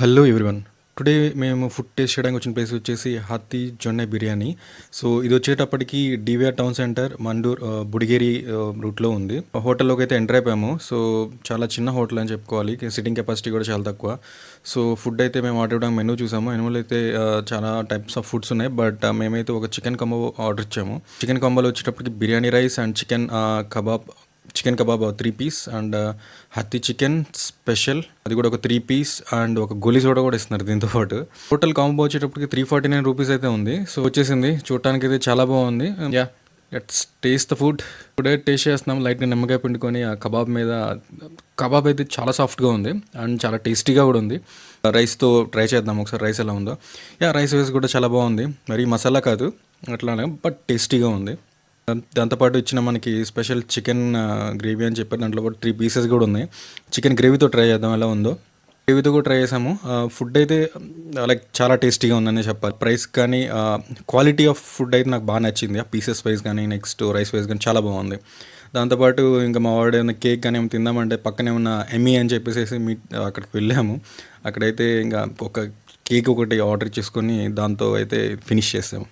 Hello everyone. Today మేము food taste చేయడానికి వచ్చిన ప్లేస్ వచ్చేసి హాతీ జొన్నె బిర్యానీ. సో ఇది వచ్చేటప్పటికి డివిఆర్ టౌన్ సెంటర్ మండూర్ బుడిగేరి రూట్లో ఉంది. హోటల్లోకి అయితే ఎంటర్ అయిపోయాము. సో చాలా చిన్న హోటల్ అని చెప్పుకోవాలి. సిట్టింగ్ కెపాసిటీ కూడా చాలా తక్కువ. సో ఫుడ్ అయితే మేము ఆర్డర్ ఇవ్వడానికి మెనూ చూసాము. మెనూలో అయితే చాలా టైప్స్ ఆఫ్ ఫుడ్స్ ఉన్నాయి. బట్ మేమైతే ఒక చికెన్ కాంబో ఆర్డర్ ఇచ్చాము. చికెన్ కాంబోలో వచ్చేటప్పటికి biryani rice and chicken kebab 3 piece and హత్తి చికెన్ స్పెషల్ అది కూడా ఒక 3 పీస్ అండ్ ఒక గోలీ సోడా కూడా ఇస్తున్నారు దీంతో పాటు. టోటల్ కాంబో వచ్చేటప్పటికి 349 రూపీస్ అయితే ఉంది. సో వచ్చేసింది, చూడటానికి అయితే చాలా బాగుంది. Yeah, let's taste the food. ఇప్పుడే టేస్ట్ చేస్తున్నాం. లైట్గా నిమ్మకాయ పిండుకొని ఆ కబాబ్ అయితే చాలా సాఫ్ట్గా ఉంది అండ్ చాలా టేస్టీగా కూడా ఉంది. రైస్తో ట్రై చేద్దాం ఒకసారి, రైస్ ఎలా ఉందో. యా, రైస్ కూడా చాలా బాగుంది. మరి మసాలా కాదు అట్లానే, బట్ టేస్టీగా ఉంది. దాంతోపాటు ఇచ్చిన మనకి స్పెషల్ చికెన్ గ్రేవీ అని చెప్పారు. దాంట్లో పాటు 3 పీసెస్ కూడా ఉన్నాయి. చికెన్ గ్రేవీతో ట్రై చేద్దాం ఎలా ఉందో. గ్రేవీతో కూడా ట్రై చేసాము. ఫుడ్ అయితే లైక్ చాలా టేస్టీగా ఉందని చెప్పాలి. ప్రైస్ కానీ క్వాలిటీ ఆఫ్ ఫుడ్ అయితే నాకు బాగా నచ్చింది. ఆ పీసెస్ వైజ్ కానీ నెక్స్ట్ రైస్ వైజ్ కానీ చాలా బాగుంది. దాంతోపాటు ఇంకా మా వాడు ఏమైనా కేక్ కానీ ఏమైనా తిందామంటే పక్కనే ఉన్న ఎమ్మీ అని చెప్పేసి అక్కడికి వెళ్ళాము. అక్కడైతే ఇంకా ఒక కేక్ ఒకటి ఆర్డర్ చేసుకొని దాంతో అయితే ఫినిష్ చేసాము.